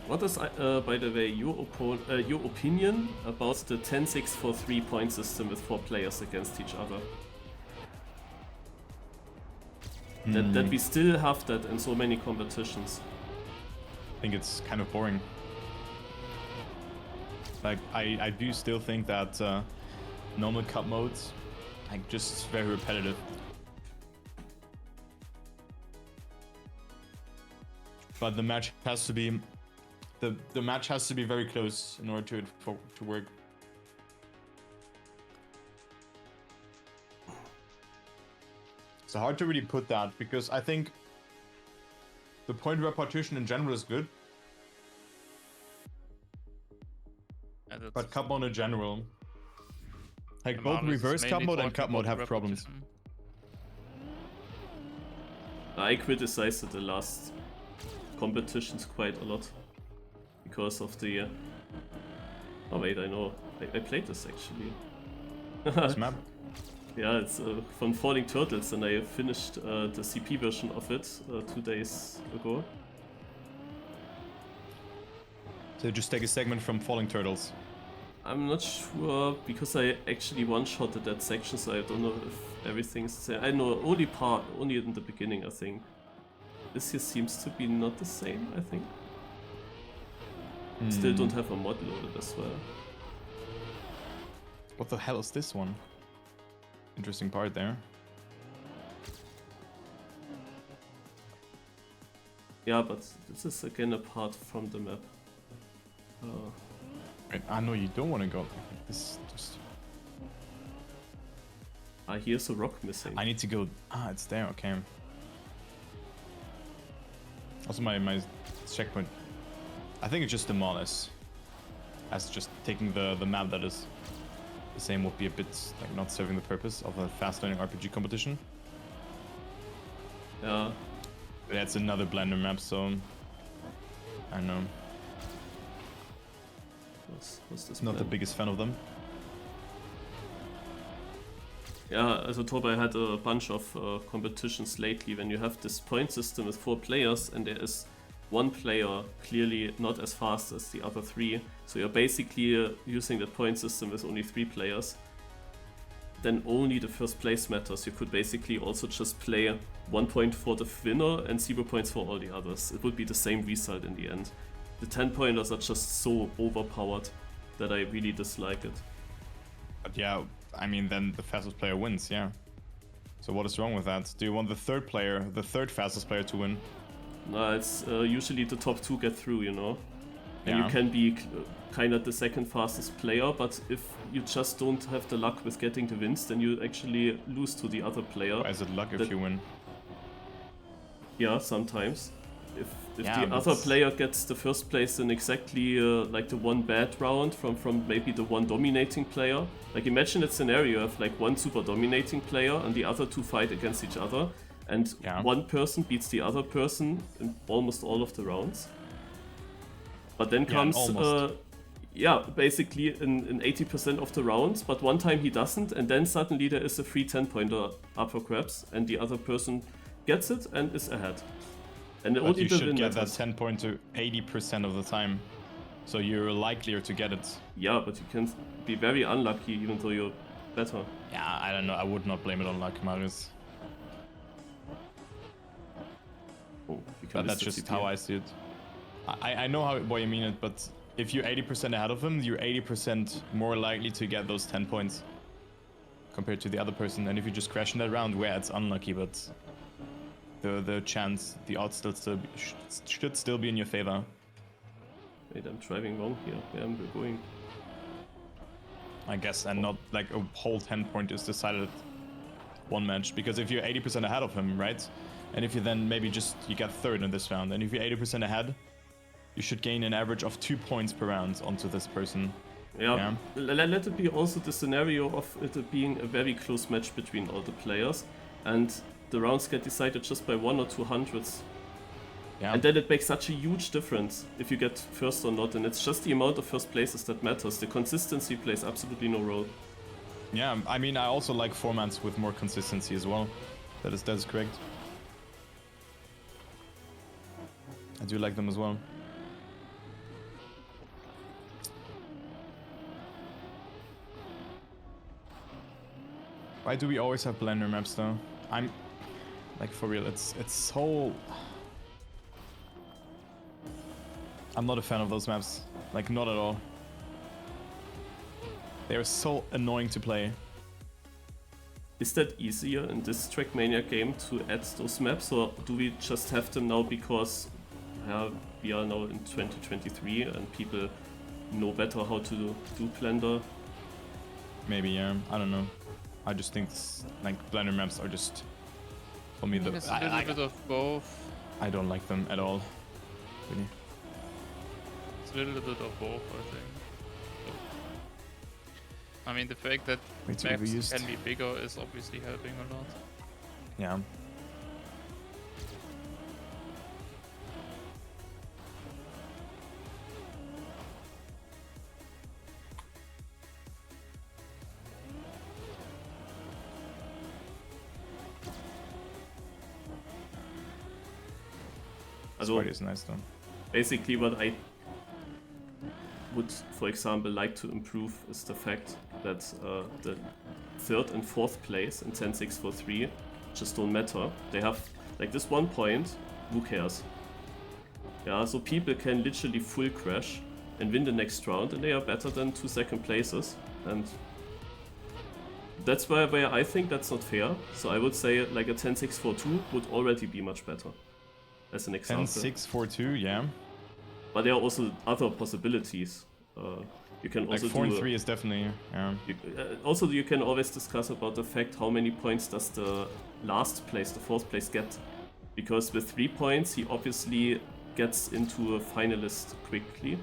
What is, by the way, your opinion about the 10-6 for 3-point system with 4 players against each other? That we still have that in so many competitions. I think it's kind of boring. Like, I do still think that normal cup modes, like, just very repetitive. But the match has to be, the match has to be very close in order to work. It's hard to really put that because I think the point repartition in general is good. But cup mode in general, like both reverse cup mode and cup mode have problems. I criticized the last competitions quite a lot because of the. Oh wait, I know. I played this actually. This map? Yeah, it's from Falling Turtles, and I finished the CP version of it 2 days ago. So just take a segment from Falling Turtles. I'm not sure, because I actually one-shotted that section, so I don't know if everything's the same. I know only in the beginning, I think. This here seems to be not the same, I think. Still don't have a mod loaded as well. What the hell is this one? Interesting part there. Yeah, but this is again apart from the map. Right, I know you don't want to go. This just. Here's a rock missing. I need to go. It's there. Okay. Also, my checkpoint. I think it's just demolish. As just taking the map that is the same would be a bit like not serving the purpose of a fast learning RPG competition. Yeah. That's another Blender map, so I don't know. What's this? Not the biggest fan of them. Yeah, as I told, I had a bunch of competitions lately when you have this point system with 4 players and there is one player clearly not as fast as the other 3. So you're basically using the point system with only 3 players. Then only the first place matters. You could basically also just play 1 point for the winner and 0 points for all the others. It would be the same result in the end. The 10 pointers are just so overpowered that I really dislike it. But yeah, I mean, then the fastest player wins, yeah. So what is wrong with that? Do you want the third fastest player to win? No, it's usually the top 2 get through, you know? And Yeah. you can be kind of the second fastest player, but if you just don't have the luck with getting the wins, then you actually lose to the other player. Why is it luck if you win? Yeah, sometimes. If Yeah, the other player gets the first place in exactly like the one bad round from maybe the one dominating player. Like imagine a scenario of like one super dominating player and the other 2 fight against each other, and one person beats the other person in almost all of the rounds. But then comes basically in 80% of the rounds, but one time he doesn't, and then suddenly there is a free 10-pointer up for grabs and the other person gets it and is ahead. And but you should get that 10 point to 80% of the time, so you're likelier to get it. Yeah, but you can be very unlucky even though you're better. Yeah, I don't know. I would not blame it on luck, Marius. Oh, but that's just how I see it. I know why you mean it, but if you're 80% ahead of him, you're 80% more likely to get those 10 points compared to the other person. And if you just crash in that round, where it's unlucky, but the chance, the odds should still be in your favor. Wait, I'm driving wrong here. Where am I going? I guess, and not like a whole 10 point is decided one match. Because if you're 80% ahead of him, right? And if you then maybe you get third in this round, and if you're 80% ahead, you should gain an average of 2 points per round onto this person. Yeah. Let it be also the scenario of it being a very close match between all the players, and the rounds get decided just by 1 or 2 hundredths. Yeah. And then it makes such a huge difference if you get first or not, and it's just the amount of first places that matters. The consistency plays absolutely no role. Yeah, I mean, I also like formats with more consistency as well. That is correct. I do like them as well. Why do we always have blender maps though? I'm like, for real, it's so... I'm not a fan of those maps. Like, not at all. They are so annoying to play. Is that easier in this Trackmania game to add those maps, or do we just have them now because we are now in 2023 and people know better how to do Blender? Maybe, yeah. I don't know. I just think like blender maps are just, for me, It's a little bit of both. I don't like them at all. Really. It's a little bit of both, I think. I mean, the fact that maps can be bigger is obviously helping a lot. Yeah. Also, is nice though. Basically what I would, for example, like to improve is the fact that the 3rd and 4th place in 10-6-4-3 just don't matter. They have like this 1 point, who cares? Yeah, so people can literally full crash and win the next round, and they are better than 2 second places, and that's where I think that's not fair. So I would say like a 10-6-4-2 would already be much better, as an example. 10-6-4-2, yeah. But there are also other possibilities. You can also like 4 and 3 is definitely, yeah. Also, you can always discuss about the fact how many points does the last place, the 4th place, get. Because with 3 points, he obviously gets into a finalist quickly.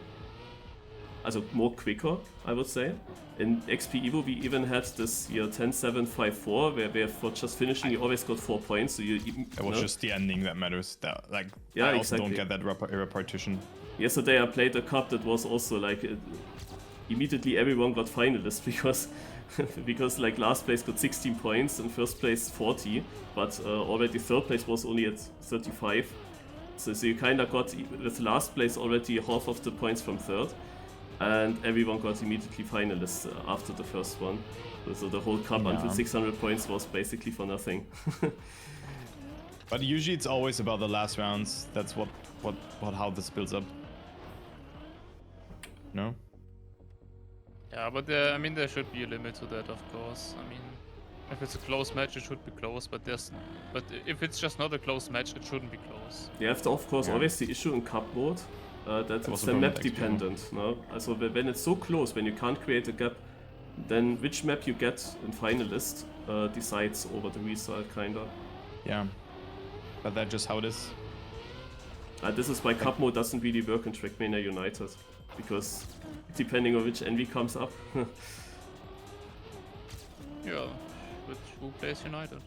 Also more quicker, I would say. In XP Evo, we even had this year 10-7-5-4, where for just finishing, you always got 4 points. So you it was just the ending that matters. That, like, yeah, I also exactly. don't get that repartition. Yesterday I played a cup that was also like immediately everyone got finalists because like last place got 16 points and first place 40, but already 3rd place was only at 35. So you kind of got with last place already half of the points from 3rd, and everyone got immediately finalists after the first one. So the whole cup until 600 points was basically for nothing. But usually it's always about the last rounds. That's how this builds up. No? Yeah, but I mean, there should be a limit to that, of course. I mean, if it's a close match, it should be close, but if it's just not a close match, it shouldn't be close. You have to, of course, always the issue in cup mode that it's map dependent. No? So when it's so close, when you can't create a gap, then which map you get in finalist decides over the result, kinda. Yeah, but that's just how it is. This is why cup mode doesn't really work in Trackmania United, because depending on which envy comes up. Yeah, but who plays United?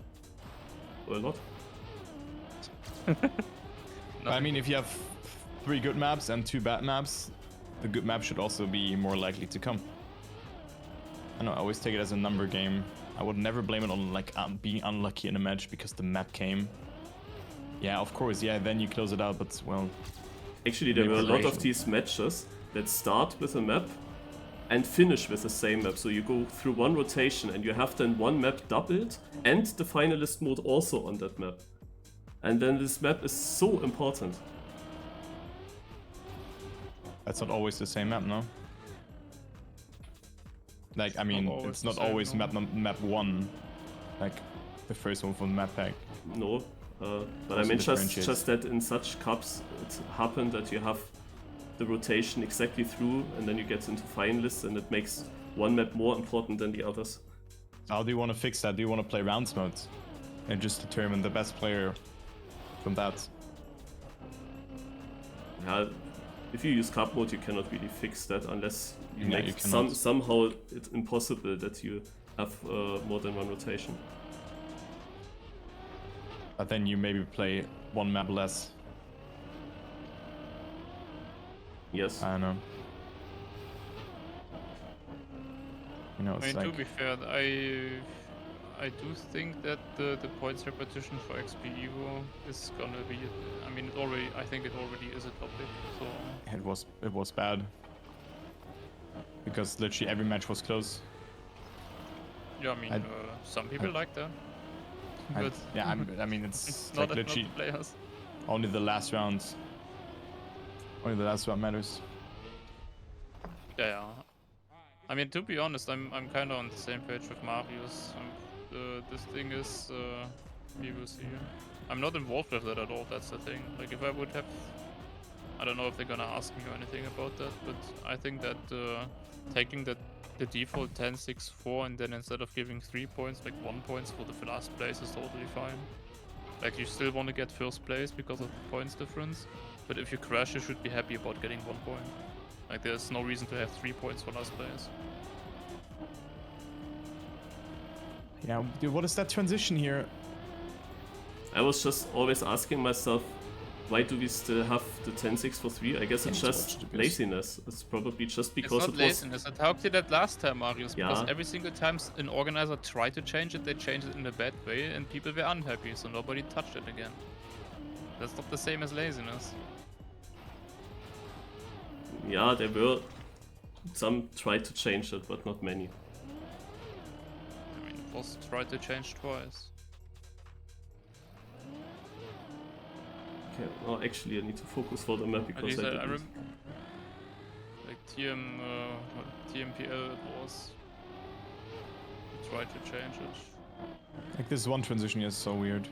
Or a lot. I mean, if you have 3 good maps and 2 bad maps, the good map should also be more likely to come. I know, I always take it as a number game. I would never blame it on like being unlucky in a match because the map came. Yeah, of course, yeah, then you close it out, but well... Actually, there were a lot of these matches that start with a map and finish with the same map. So you go through one rotation and you have then one map doubled and the finalist mode also on that map. And then this map is so important. That's not always the same map, no? Like, I mean, it's not always map 1, like the first one from the map pack. No, but I mean just that in such cups it happened that you have the rotation exactly through and then you get into finalists and it makes one map more important than the others. How do you want to fix that? Do you want to play rounds mode and just determine the best player from that? Yeah, if you use cup mode you cannot really fix that unless you Yeah, make somehow it's impossible that you have more than one rotation. But then you maybe play one map less. Yes. I don't know. You know, I it's mean, like... to be fair, I do think that the points repetition for XP Evo is gonna be. I mean, I think it already is a topic. So It was bad. Because literally every match was close. Yeah, I mean, some people like that. But Yeah, I mean, it's not, like not the literally players. only the last rounds. Only the last round matters. Yeah. I mean, to be honest, I'm kind of on the same page with Marius. This thing is, we will see. I'm not involved with that at all. That's the thing. Like, if I would have, I don't know if they're gonna ask me or anything about that, but I think that taking the default 10-6-4 and then instead of giving 3 points, like 1 points for the last place is totally fine. Like, you still want to get first place because of the points difference, but if you crash, you should be happy about getting 1 point. Like, there's no reason to have 3 points for last place. Yeah, dude, what is that transition here? I was just always asking myself, why do we still have the 10-6 for 3? I guess it's just laziness. It's probably just because it's not laziness. I talked to that last time, Marius, because every single time an organizer tried to change it, they changed it in a bad way, and people were unhappy, so nobody touched it again. That's not the same as laziness. Yeah, there were some tried to change it, but not many. I mean, it was tried to change twice. Okay, well, actually, I need to focus for the map because I didn't. Like TMPL, it was. We tried to change it. Like this one transition is so weird.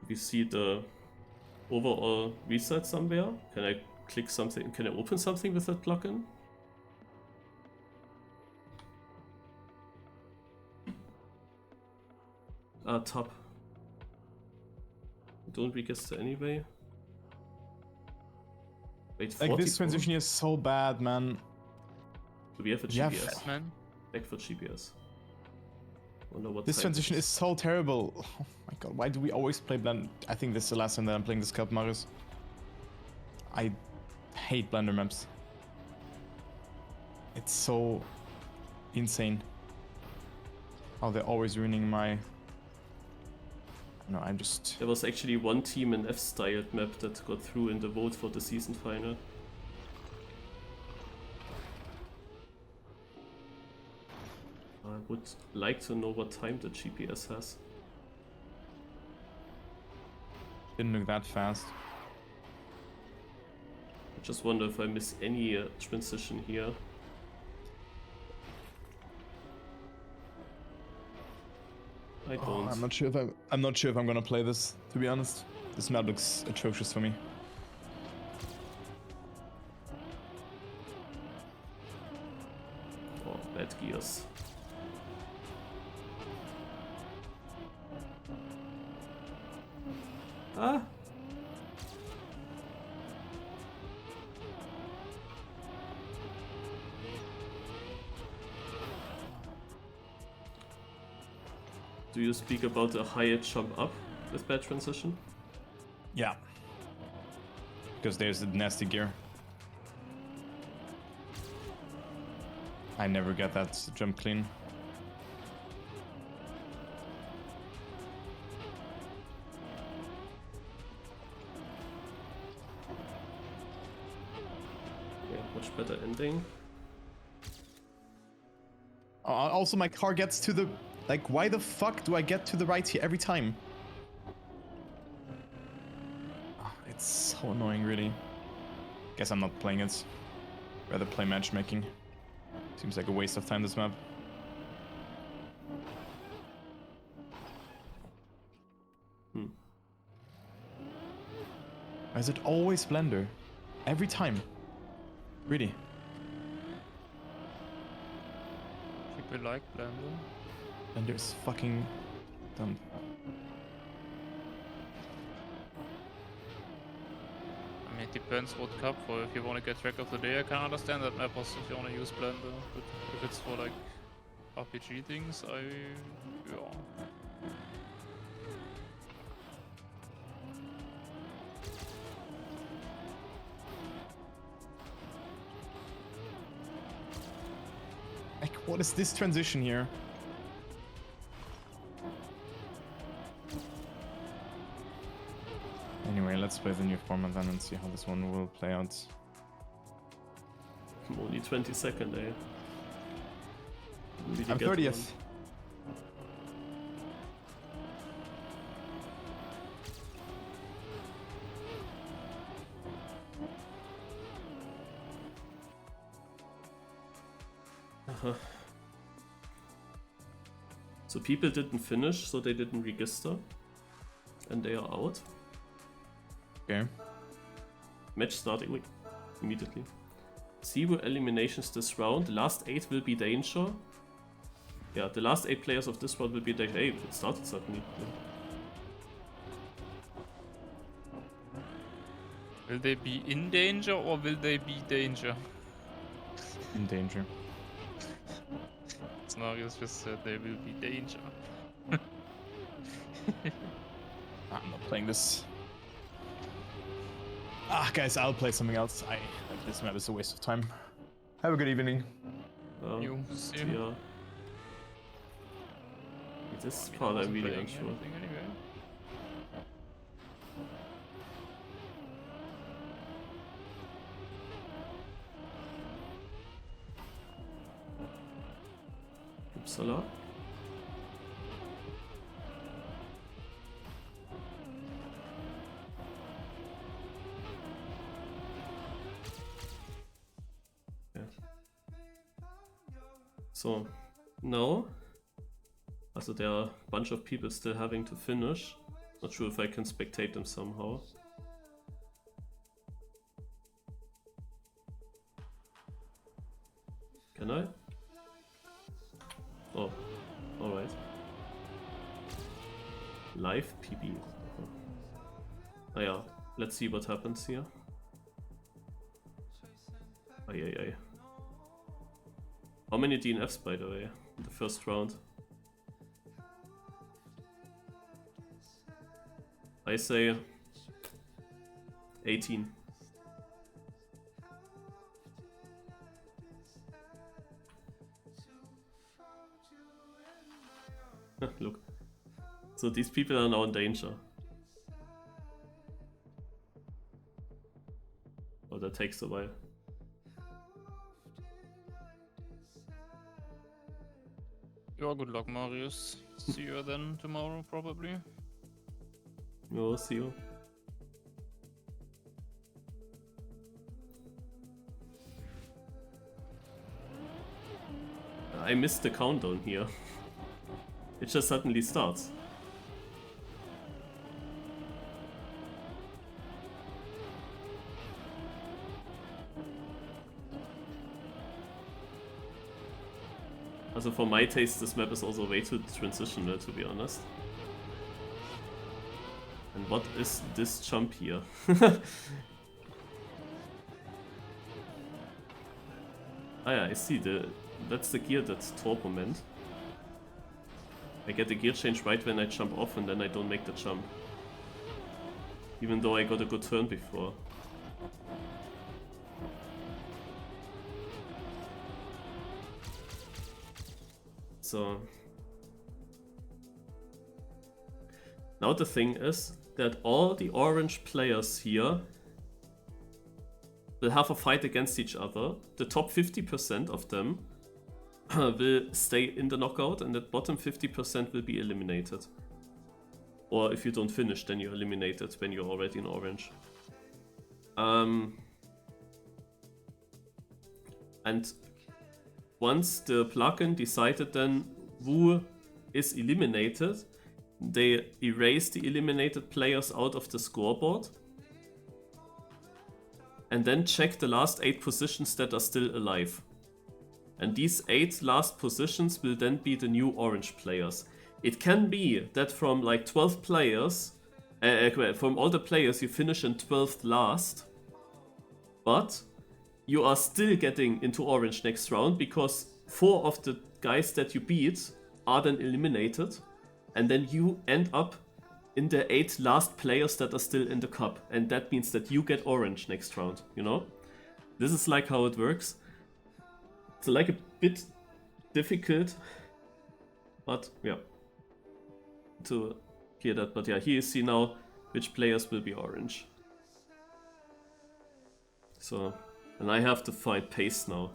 We see the overall reset somewhere. Can I click something? Can I open something with that plugin? Tab. Don't register anyway. Wait, like this transition is so bad, man. Do we have a GPS? Batman? Back for GPS. Wonder what this transition is so terrible. Oh my god, why do we always play Blender? I think this is the last time that I'm playing this cup, Marius. I hate Blender maps. It's so insane. How they're always ruining my... No, I'm just... There was actually one team in F-styled map that got through in the vote for the season final. I would like to know what time the GPS has. Didn't look that fast. I just wonder if I miss any transition here. I don't. I'm not sure if I'm gonna play this, to be honest. This map looks atrocious for me. Oh, bad gears. Ah! Do you speak about a higher jump up with bad transition? Yeah. Because there's the nasty gear. I never get that jump clean. Yeah, much better ending. Also, my car gets to the... Like, why the fuck do I get to the right here every time? It's so annoying, really. Guess I'm not playing it. Rather play matchmaking. Seems like a waste of time, this map. Why is it always Blender? Every time. Really. People like Blender. Blender is fucking dumb. I I mean, it depends what cup for. If you want to get track of the day, I can understand that map also if you want to use Blender. But if it's for like RPG things, yeah. Like, what is this transition here? Anyway, let's play the new format then and see how this one will play out. Only 22nd, eh? Really I'm get 30th. one. So people didn't finish, so they didn't register. And they are out. Okay. Match starting immediately. 0 eliminations this round. The last 8 will be danger. Yeah, the last 8 players of this round will be danger. Hey, it started suddenly. Will they be in danger or will they be danger? In danger. Marius just said they will be danger. I'm not playing this. Ah, guys, I'll play something else. Like this map is a waste of time. Have a good evening. You see? Yeah. This part I'm really unsure. Anyway. Uppsala. So, now, also there are a bunch of people still having to finish. Not sure if I can spectate them somehow. Can I? Oh, alright. Live PB. Oh yeah, let's see what happens here. Ay. How many DNFs, by the way, in the first round? I say 18. Look. So these people are now in danger. Oh, that takes a while. Yeah, good luck, Marius. See you then tomorrow, probably. No, see you. I missed the countdown here. It just suddenly starts. Also for my taste, this map is also way too transitional, to be honest. And what is this jump here? Ah yeah, I see, that's the gear that's turbo meant. I get the gear change right when I jump off and then I don't make the jump. Even though I got a good turn before. So now the thing is that all the orange players here will have a fight against each other. The top 50% of them will stay in the knockout and the bottom 50% will be eliminated. Or if you don't finish, then you're eliminated when you're already in orange. And once the plugin decided then who is eliminated, they erase the eliminated players out of the scoreboard and then check the last 8 positions that are still alive. And these 8 last positions will then be the new orange players. It can be that from like 12 players, from all the players you finish in 12th last, but you are still getting into orange next round because 4 of the guys that you beat are then eliminated, and then you end up in the 8 last players that are still in the cup, and that means that you get orange next round, you know? This is like how it works. It's like a bit difficult, but yeah, to hear that. But yeah, here you see now which players will be orange. So, and I have to find pace now.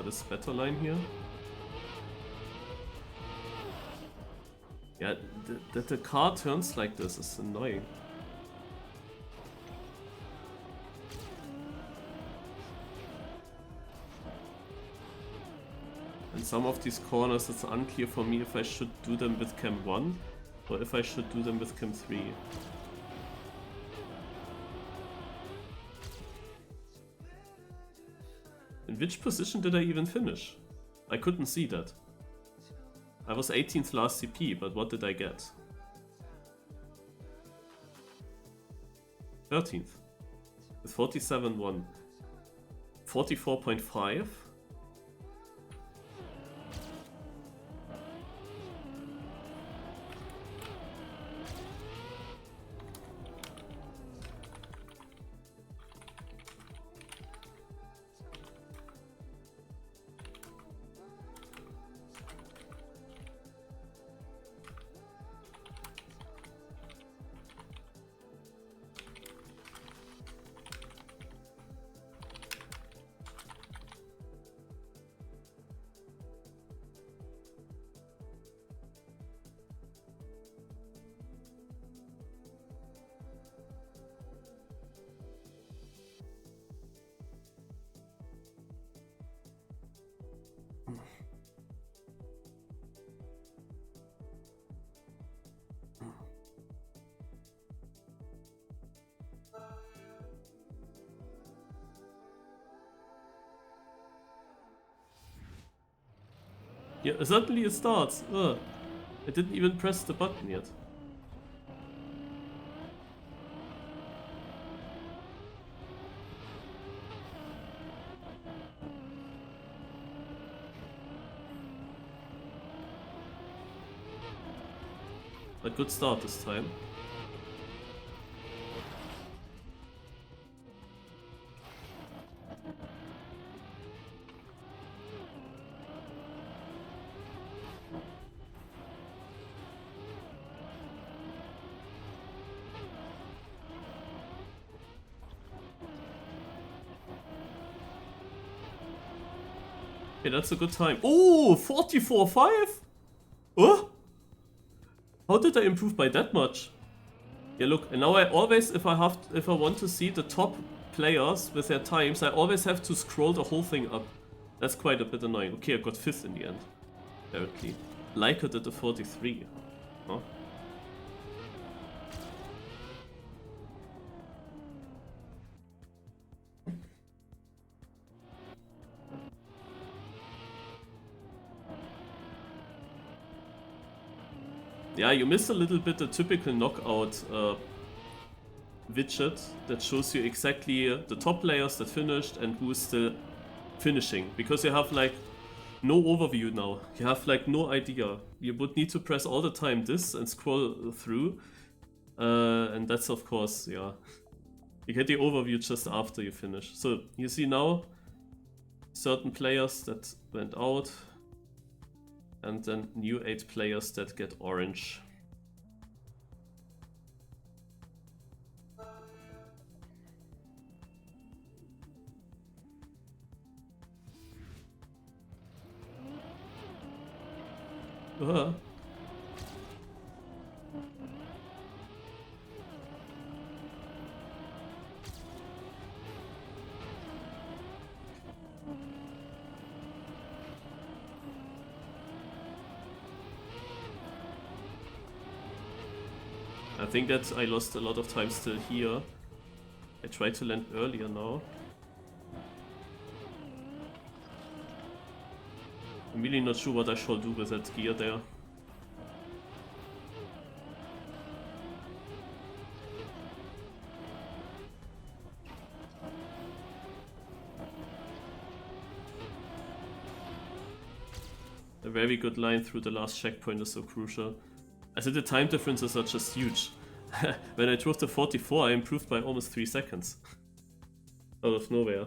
This better line here. Yeah, that the car turns like this is annoying. And some of these corners, it's unclear for me if I should do them with cam 1 or if I should do them with cam 3. In which position did I even finish? I couldn't see that. I was 18th last CP, but what did I get? 13th. With 47-1. 44.5. Yeah, suddenly it starts. Ugh. I didn't even press the button yet. A good start this time. Okay, that's a good time. Oh, 44.5? Oh! How did I improve by that much? Yeah, look, and now I always, if I want to see the top players with their times, I always have to scroll the whole thing up. That's quite a bit annoying. Okay, I got 5th in the end, apparently. Leica did a 43. Huh? Yeah, you miss a little bit the typical knockout widget that shows you exactly the top players that finished and who is still finishing. Because you have like no overview now. You have like no idea. You would need to press all the time this and scroll through. And that's of course, yeah. You get the overview just after you finish. So you see now certain players that went out. And then new 8 players that get orange. I think that I lost a lot of time still here. I tried to land earlier now. I'm really not sure what I shall do with that gear there. A very good line through the last checkpoint is so crucial. I said the time differences are just huge. When I drove to 44, I improved by almost 3 seconds. Out of nowhere.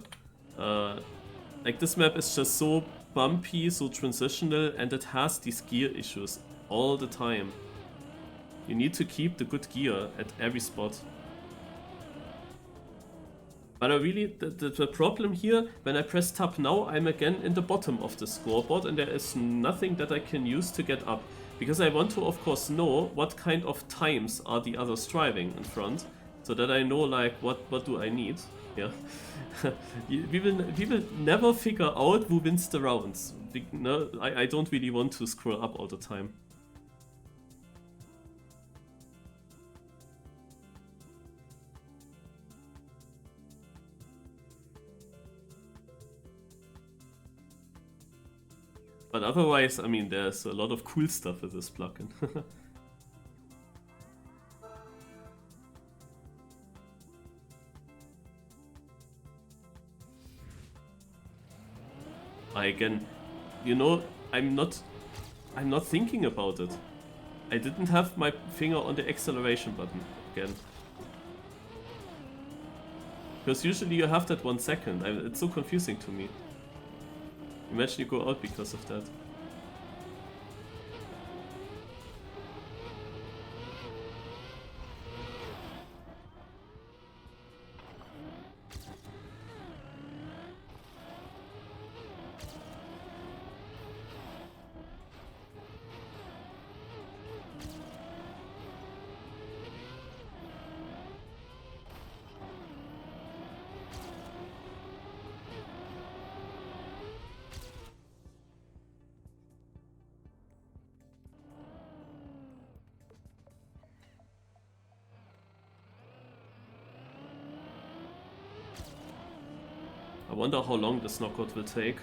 Like this map is just so bumpy, so transitional, and it has these gear issues all the time. You need to keep the good gear at every spot. But I really, the problem here, when I press tab now, I'm again in the bottom of the scoreboard and there is nothing that I can use to get up. Because I want to, of course, know what kind of times are the others driving in front, so that I know, like, what do I need. Yeah. we will never figure out who wins the rounds. No, I don't really want to scroll up all the time. But otherwise, I mean, there's a lot of cool stuff with this plugin. Again, you know, I'm not thinking about it. I didn't have my finger on the acceleration button again. Because usually you have that 1 second. It's so confusing to me. Imagine you go out because of that. I wonder how long this knockout will take.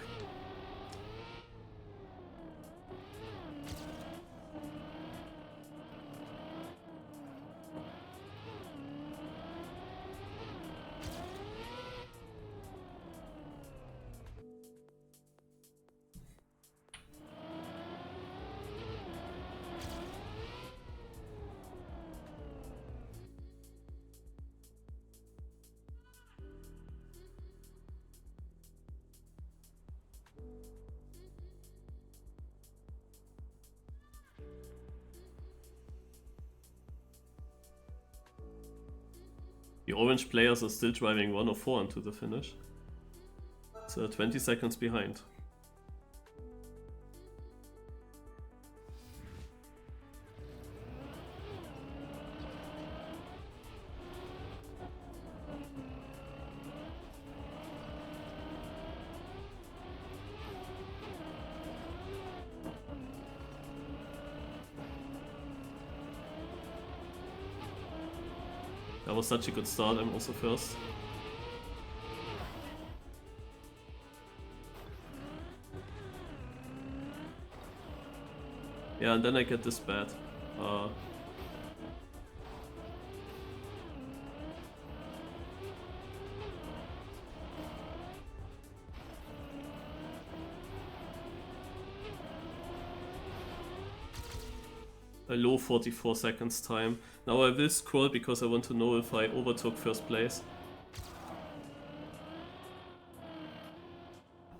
The orange players are still driving 104 into the finish. So 20 seconds behind. That was such a good start, I'm also first. Yeah, and then I get this bad. A low 44 seconds time. Now I will scroll because I want to know if I overtook first place.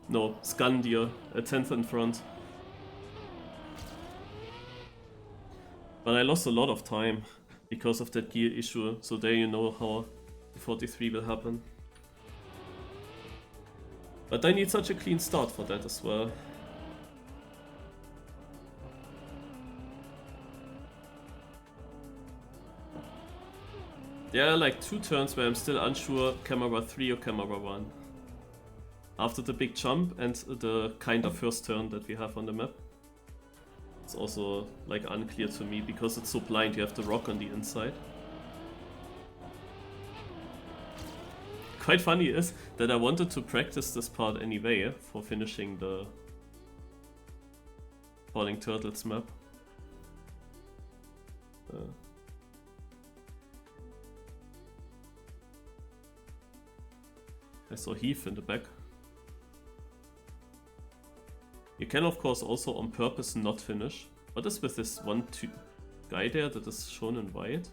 No, Scandia, a 10th in front. But I lost a lot of time because of that gear issue, so there you know how the 43 will happen. But I need such a clean start for that as well. There are like 2 turns where I'm still unsure camera 3 or camera 1. After the big jump and the kind of first turn that we have on the map. It's also like unclear to me because it's so blind. You have the rock on the inside. Quite funny is that I wanted to practice this part anyway for finishing the Falling Turtles map. I saw Heath in the back. You can of course also on purpose not finish. What is with this guy there that is shown in white?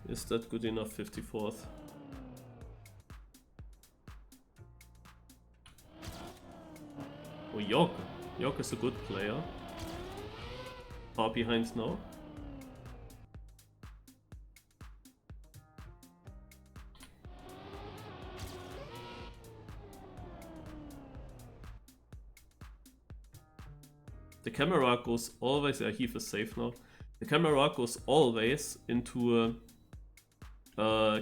Is that good enough? 54th. Oh, York. York is a good player. Far behind now. The camera goes always, yeah, Heath is safe now. The camera goes always into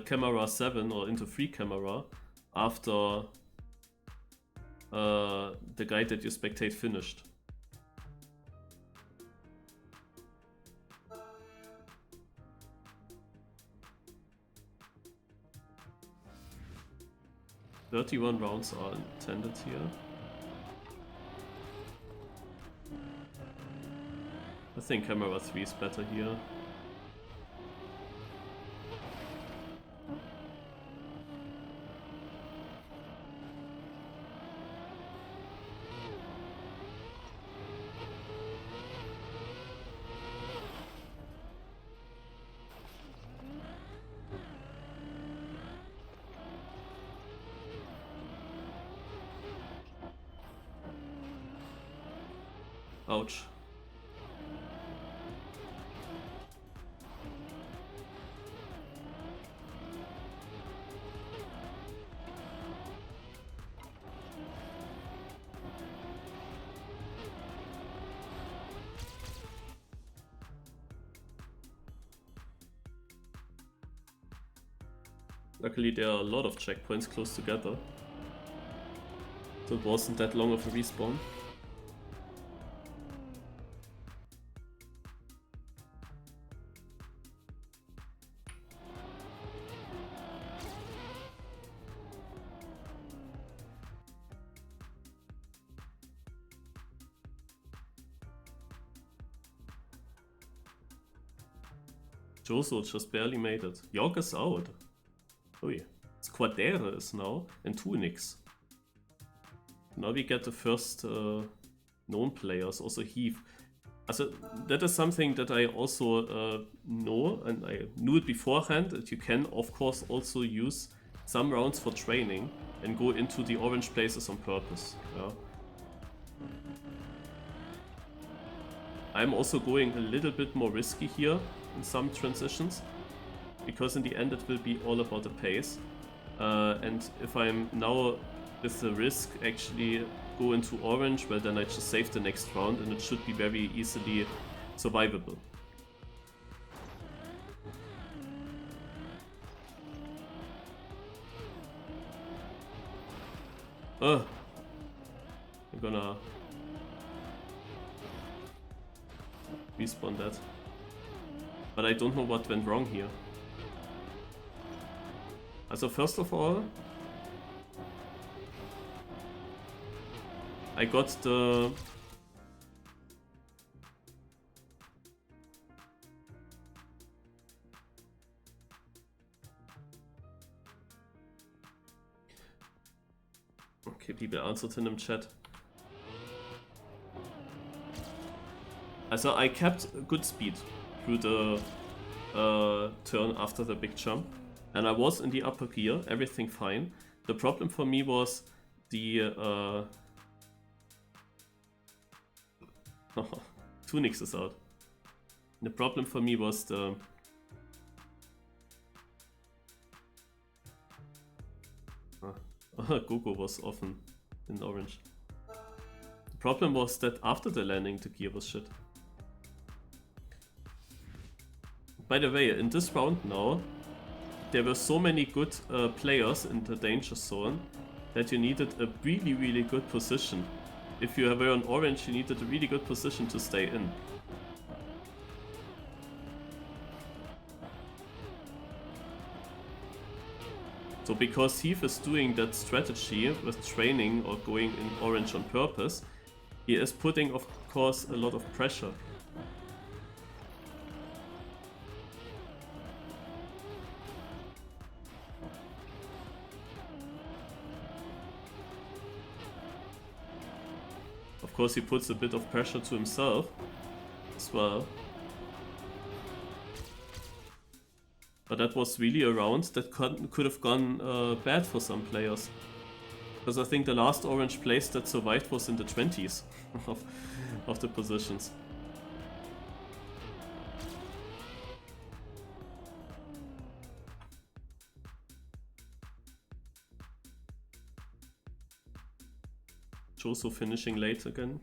camera 7 or into free camera after the guy that you spectate finished. "31 rounds are intended here." I think camera 3 is better here. Ouch. Luckily there are a lot of checkpoints close together, so it wasn't that long of a respawn. Joso just barely made it. York is out. Oh yeah. It's Quadere is now and Tunix. Now we get the first known players, also Heath. Also, that is something that I also know, and I knew it beforehand, that you can of course also use some rounds for training and go into the orange places on purpose. Yeah. I'm also going a little bit more risky here in some transitions, because in the end it will be all about the pace. And if I'm now with the risk actually go into orange, well then I just save the next round and it should be very easily survivable. I'm gonna respawn that. But I don't know what went wrong here. Also first of all, I got the... Okay, people answered in the chat. Also, I kept good speed through the turn after the big jump. And I was in the upper gear, everything fine. The problem for me was the... Tunix is out. The problem for me was the... Gogo was often in orange. The problem was that after the landing the gear was shit. By the way, in this round now, there were so many good players in the danger zone that you needed a really good position. If you were on orange, you needed a really good position to stay in. So because Heath is doing that strategy with training or going in orange on purpose, he is putting, of course, a lot of pressure. Of course, he puts a bit of pressure to himself as well. But that was really a round that could have gone bad for some players. Because I think the last orange place that survived was in the 20s of the positions. Joso finishing late again.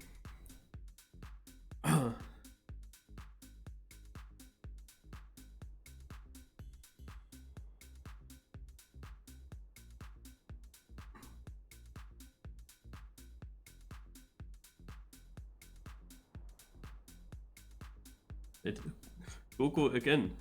Goku again.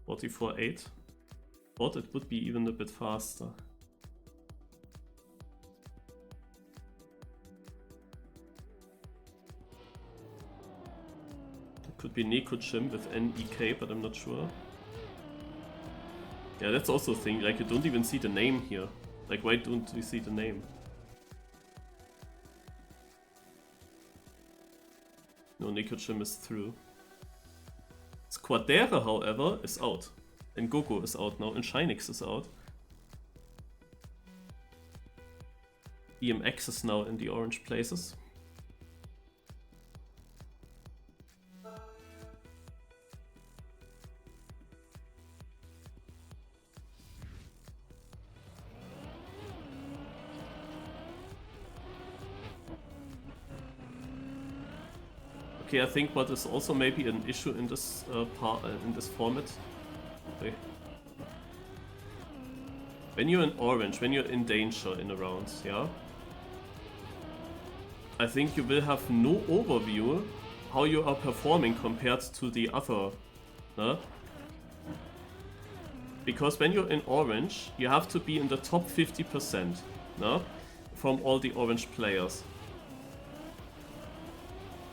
.44.8. Thought it would be even a bit faster. It could be Nekochim with NEK, but I'm not sure. Yeah, that's also a thing, like you don't even see the name here. Like why don't we see the name? No, Nekochim is through. Squadera, however, is out. And Goku is out now, and Shinix is out. EMX is now in the orange places. Okay, I think what is also maybe an issue in this in this format. Okay. When you're in orange, when you're in danger in a round, yeah, I think you will have no overview how you are performing compared to the other. Because when you're in orange, you have to be in the top 50%, from all the orange players.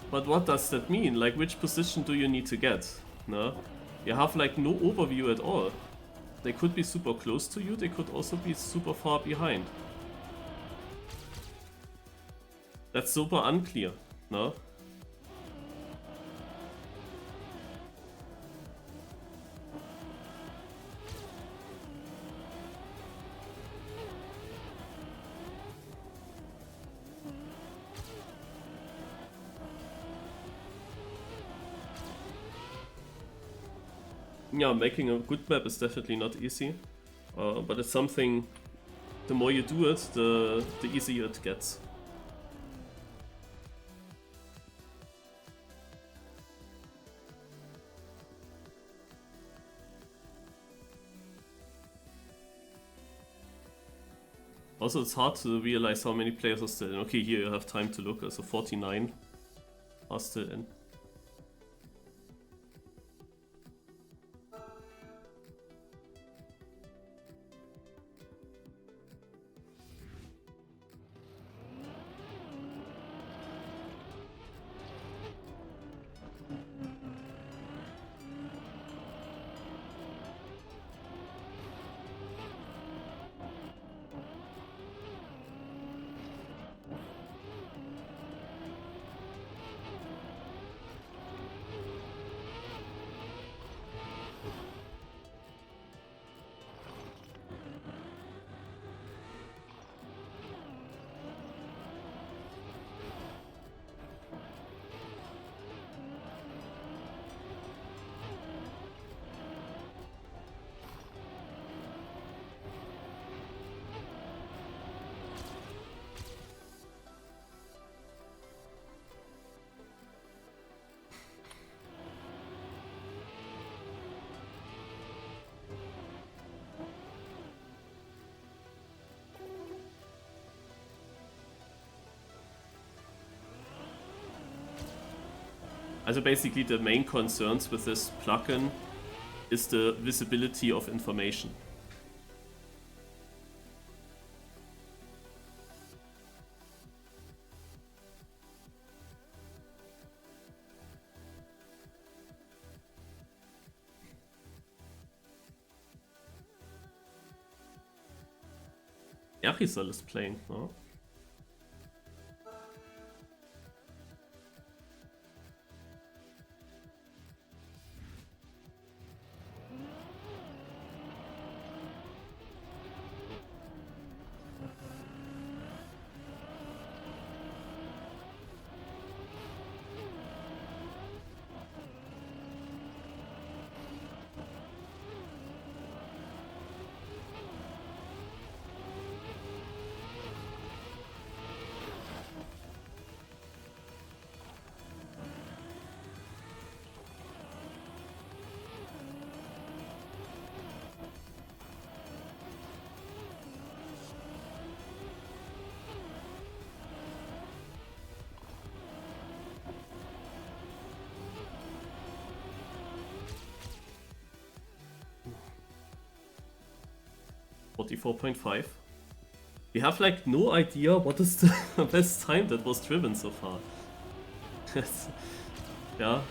But what does that mean? Like, which position do you need to get? You have like no overview at all. They could be super close to you, they could also be super far behind. That's super unclear, Yeah, making a good map is definitely not easy, but it's something, the more you do it, the easier it gets. Also, it's hard to realize how many players are still in. Okay, here you have time to look, so 49 are still in. Also basically the main concerns with this plugin is the visibility of information. Erisal is playing, no? .5. We have like no idea what is the best time that was driven so far. Yeah.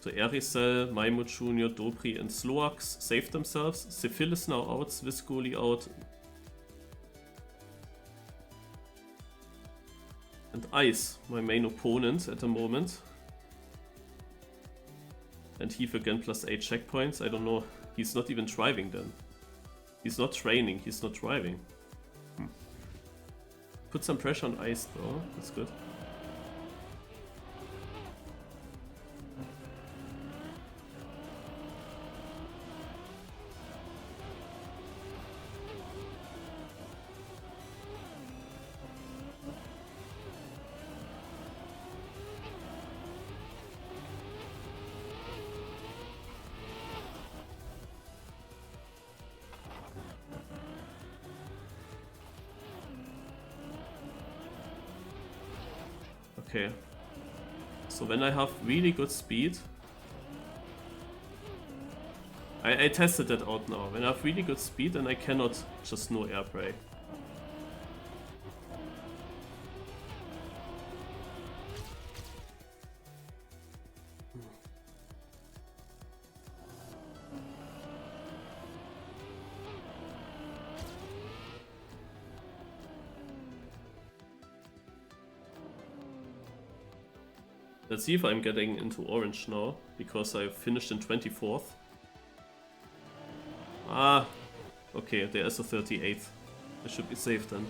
So Erisel, Maimut Jr., Dobry and Sloax saved themselves. Sephil is now out, Sviscoli out. And Ice, my main opponent at the moment. And Heath again plus 8 checkpoints. I don't know, he's not even driving then. He's not training, he's not driving. Put some pressure on Ice though, that's good. Okay, so when I have really good speed, I tested that out now. When I have really good speed, then I cannot just no air brake. Let's see if I'm getting into orange now, because I finished in 24th. Ah, okay, there is a 38th. I should be safe then.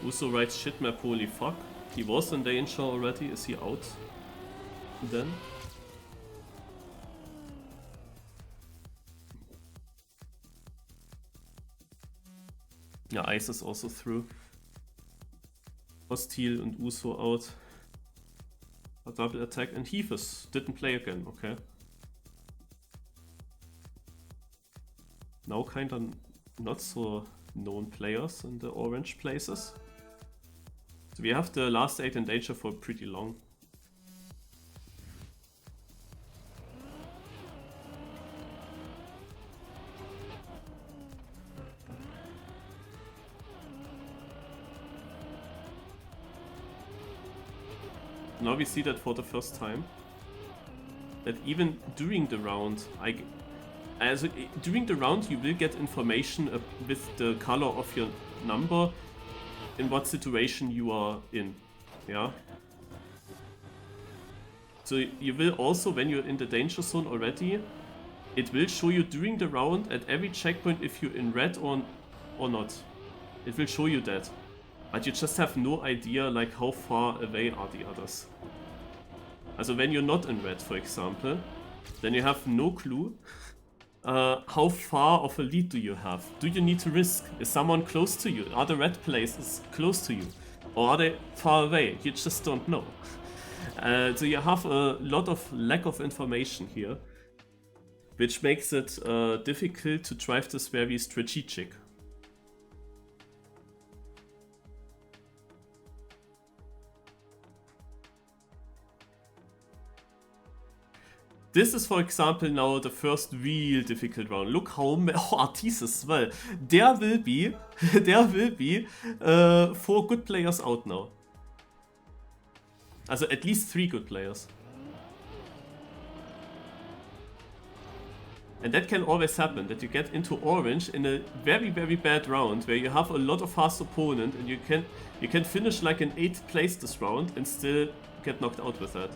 Uso writes shit map, holy fuck. He was in danger already, is he out then? Yeah, Ice is also through. Hostile and Uso out. A double attack and Heathus didn't play again, okay. Now kinda not so known players in the orange places. So we have the last 8 in danger for pretty long. Now we see that for the first time, that even during the round, during the round you will get information with the color of your number in what situation you are in, yeah? So you will also, when you're in the danger zone already, it will show you during the round at every checkpoint if you're in red or not. It will show you that. But you just have no idea like how far away are the others. Also when you're not in red, for example, then you have no clue how far of a lead do you have. Do you need to risk? Is someone close to you? Are the red places close to you? Or are they far away? You just don't know. So you have a lot of lack of information here, which makes it difficult to drive this very strategic. This is, for example, now the first real difficult round. Look how Artis as well. There will be 4 good players out now. Also at least 3 good players. And that can always happen, that you get into orange in a very, very bad round where you have a lot of fast opponent and you can finish like in 8th place this round and still get knocked out with that.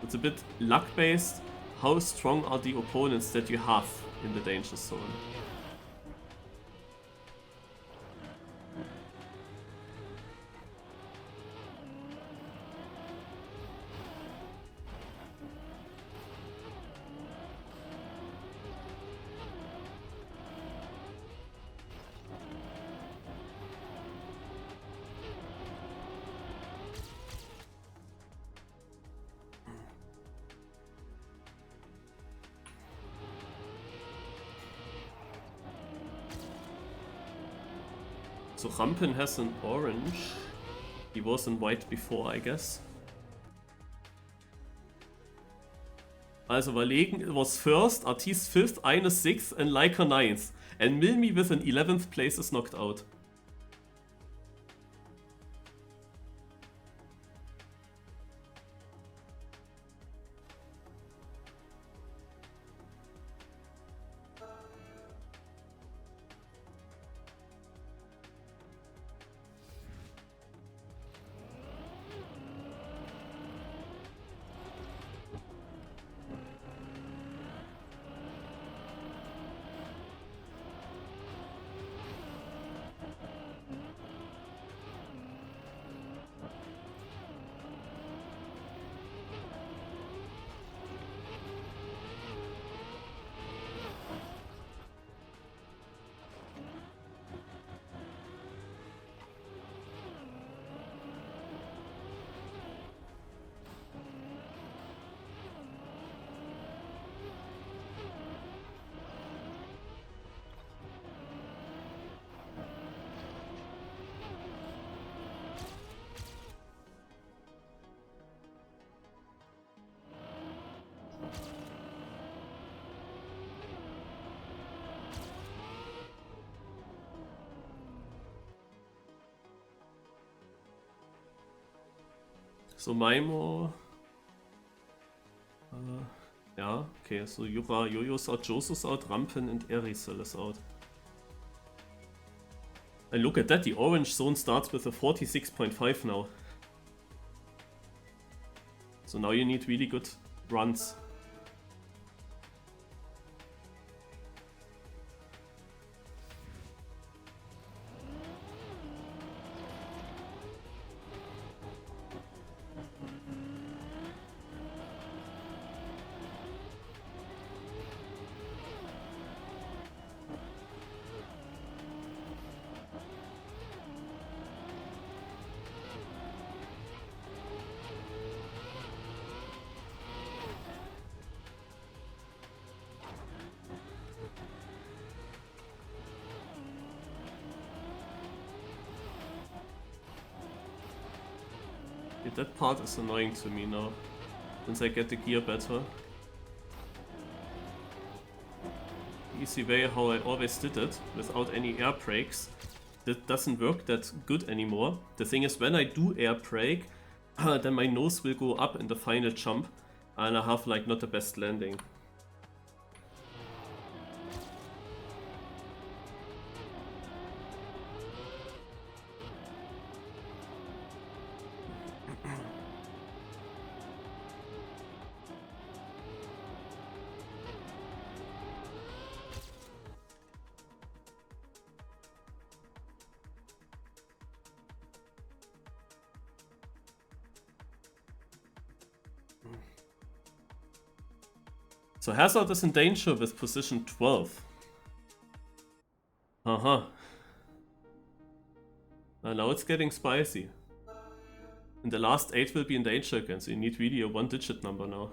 It's a bit luck-based. How strong are the opponents that you have in the danger zone? So Rampen has an orange. He was in white before, I guess. Also Valegen was first, Artis 5th, Ines 6th and Leica 9th. And Milmi with an 11th place is knocked out. So Maimo. Yeah, okay, so Yura, Yoyo's out, Josu's out, Rampen and Erisel is out. And look at that, the orange zone starts with a 46.5 now. So now you need really good runs. Yeah, that part is annoying to me now, since I get the gear better. Easy way how I always did it, without any air brakes, that doesn't work that good anymore. The thing is, when I do air brake, then my nose will go up in the final jump, and I have like not the best landing. So Hazard is in danger with position 12. And now it's getting spicy. And the last 8 will be in danger again, so you need really a 1-digit number now.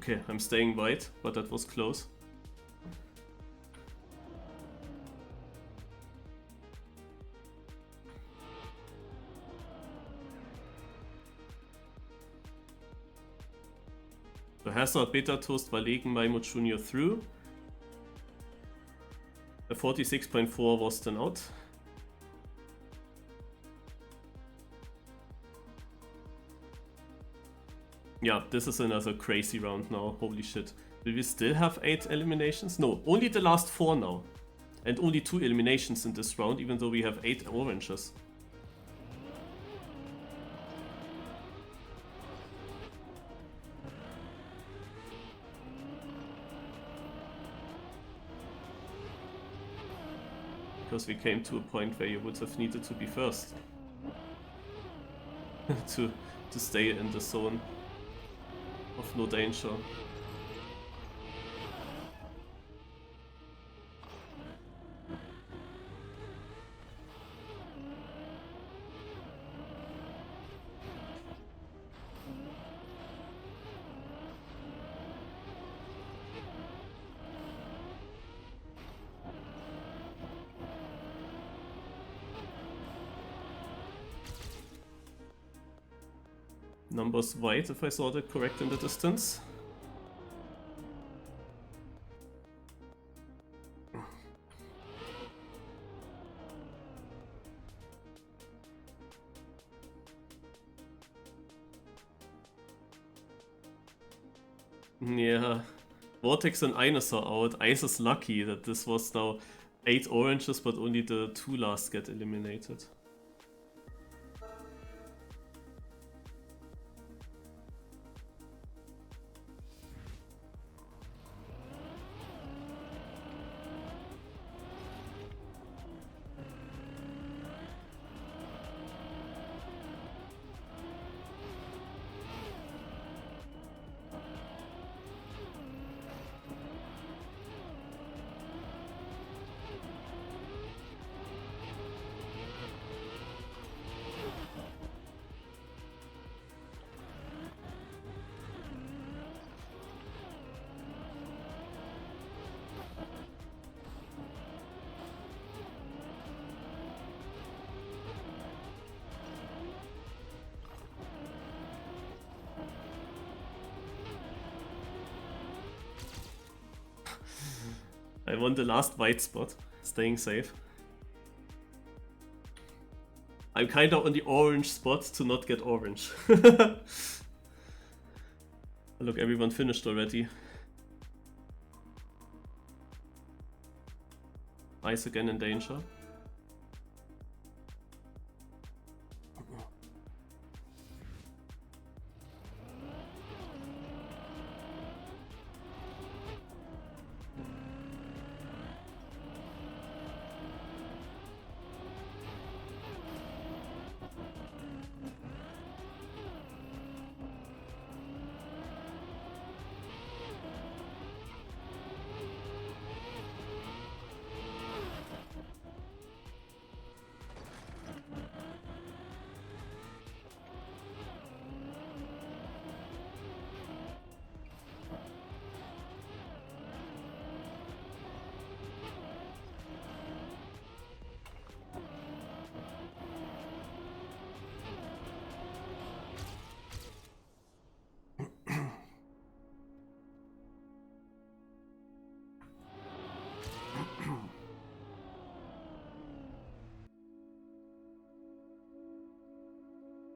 Okay, I'm staying wide, but that was close. So Hazard, Beta Toast, Valegen, Maimo Jr. through. A 46.4 was then out. Yeah, this is another crazy round now, holy shit. Will we still have 8 eliminations? No, only the last 4 now. And only 2 eliminations in this round, even though we have 8 oranges. Because we came to a point where you would have needed to be first. to stay in the zone of no danger. Numbers white, if I saw that correct in the distance. Yeah, Vortex and Ines are out. Ice is lucky that this was now 8 oranges, but only the 2 last get eliminated. I won the last white spot, staying safe. I'm kinda on the orange spot to not get orange. Look, everyone finished already. Ice again in danger.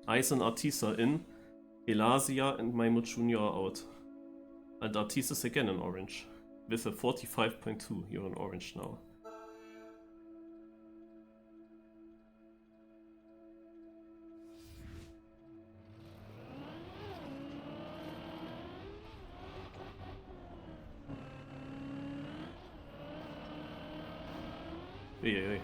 Ice and Artisa in, Elasia and Maimo Jr. are out. And Artisa's again in orange. With a 45.2, you're in orange now. Ui.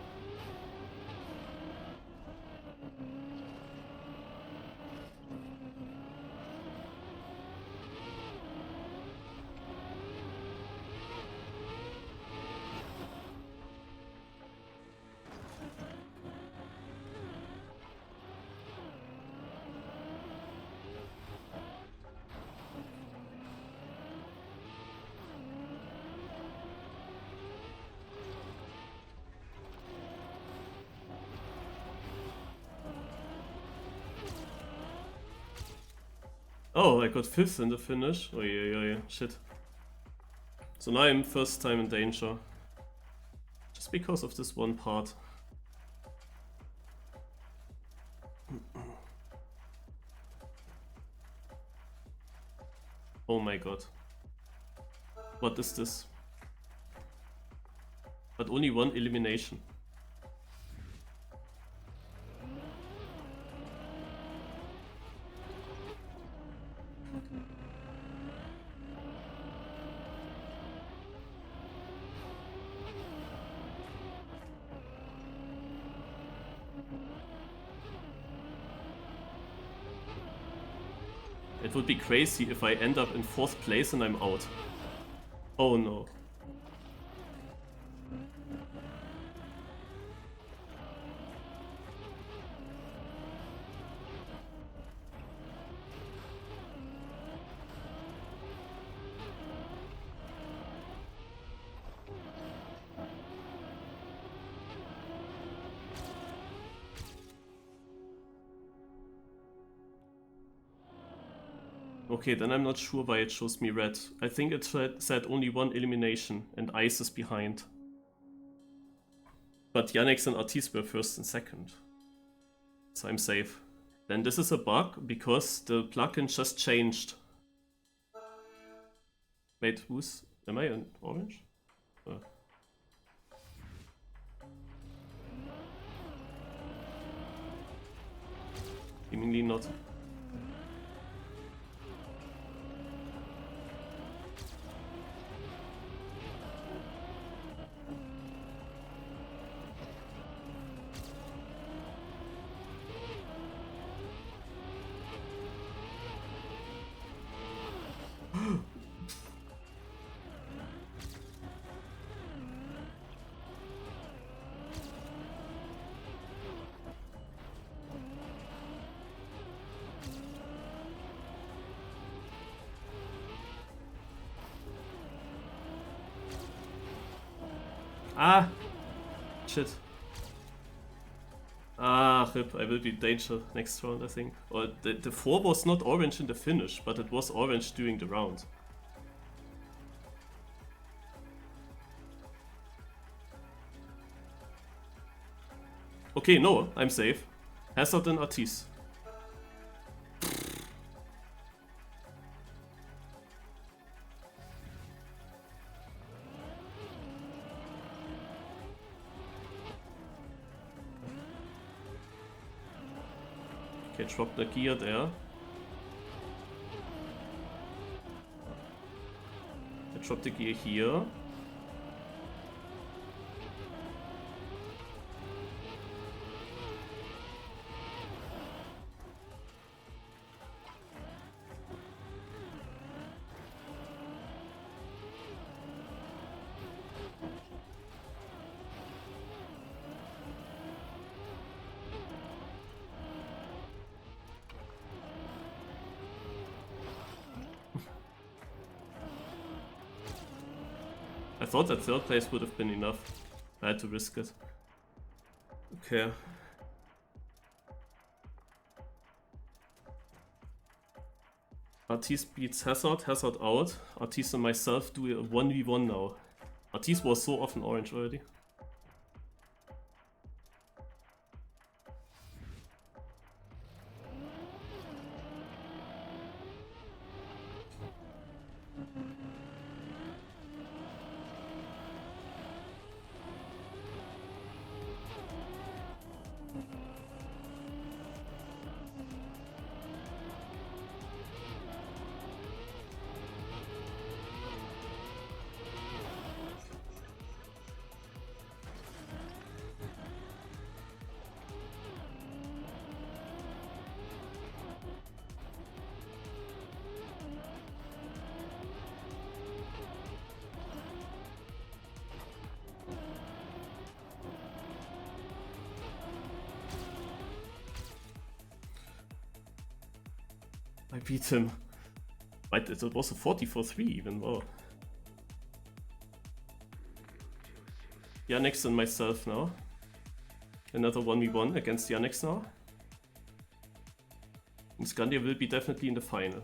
Oh, I got 5th in the finish. Oi, shit. So now I'm first time in danger. Just because of this one part. Oh my god. What is this? But only one elimination. It would be crazy if I end up in 4th place and I'm out. Oh no. Okay, then I'm not sure why it shows me red. I think it said only one elimination and Ice is behind. But Yannick and Artis were first and second. So I'm safe. Then this is a bug because the plugin just changed. Wait, am I in orange? Seemingly not. Ah! Shit. Ah, rip. I will be danger next round, I think. Or the 4 was not orange in the finish, but it was orange during the round. Okay, no, I'm safe. Hazard and Artis. Okay, drop the gear there. I drop the gear here. I thought that third place would have been enough. I had to risk it. Okay. Artis beats Hazard, Hazard out. Artis and myself do a 1v1 now. Artis was so often orange already. I beat him. But it was a 40-3 even, wow. Yannick's and myself now. Another 1v1 against Yannick's now. And Scandia will be definitely in the final.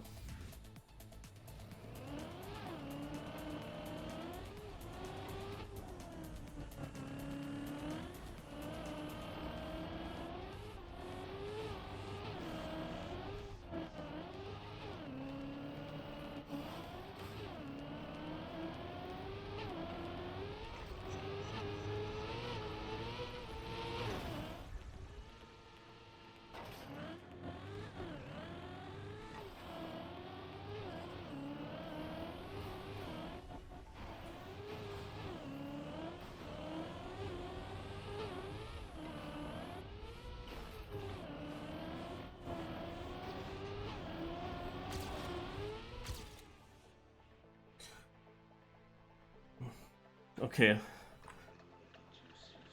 Okay.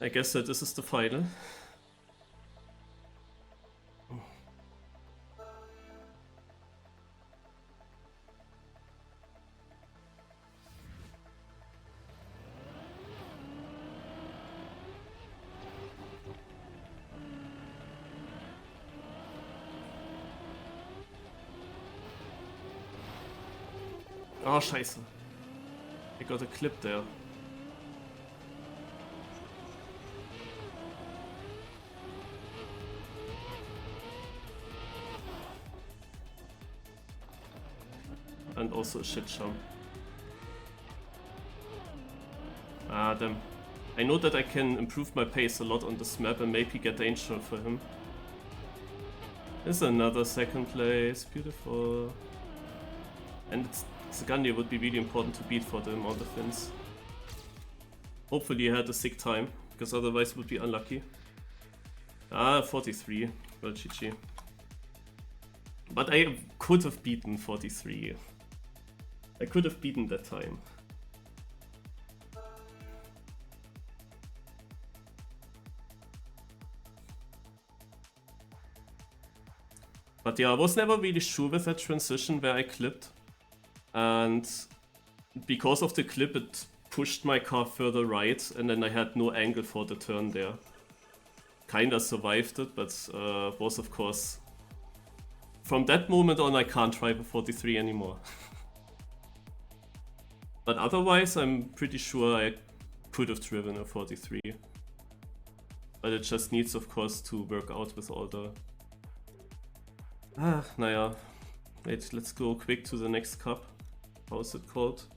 I guess that this is the final. Oh, scheiße. I got a clip there. And also a shit jump. Ah, damn. I know that I can improve my pace a lot on this map and maybe get danger for him. There's another second place, beautiful. And Sagandia would be really important to beat for the amount of wins. Hopefully he had a sick time, because otherwise it would be unlucky. Ah, 43. Well, GG. But I could have beaten 43. I could have beaten that time. But yeah, I was never really sure with that transition where I clipped. And because of the clip, it pushed my car further right, and then I had no angle for the turn there. Kinda survived it, but was of course... From that moment on, I can't drive a 43 anymore. But otherwise, I'm pretty sure I could have driven a 43. But it just needs, of course, to work out with all the... naja. Wait, let's go quick to the next cup. How is it called?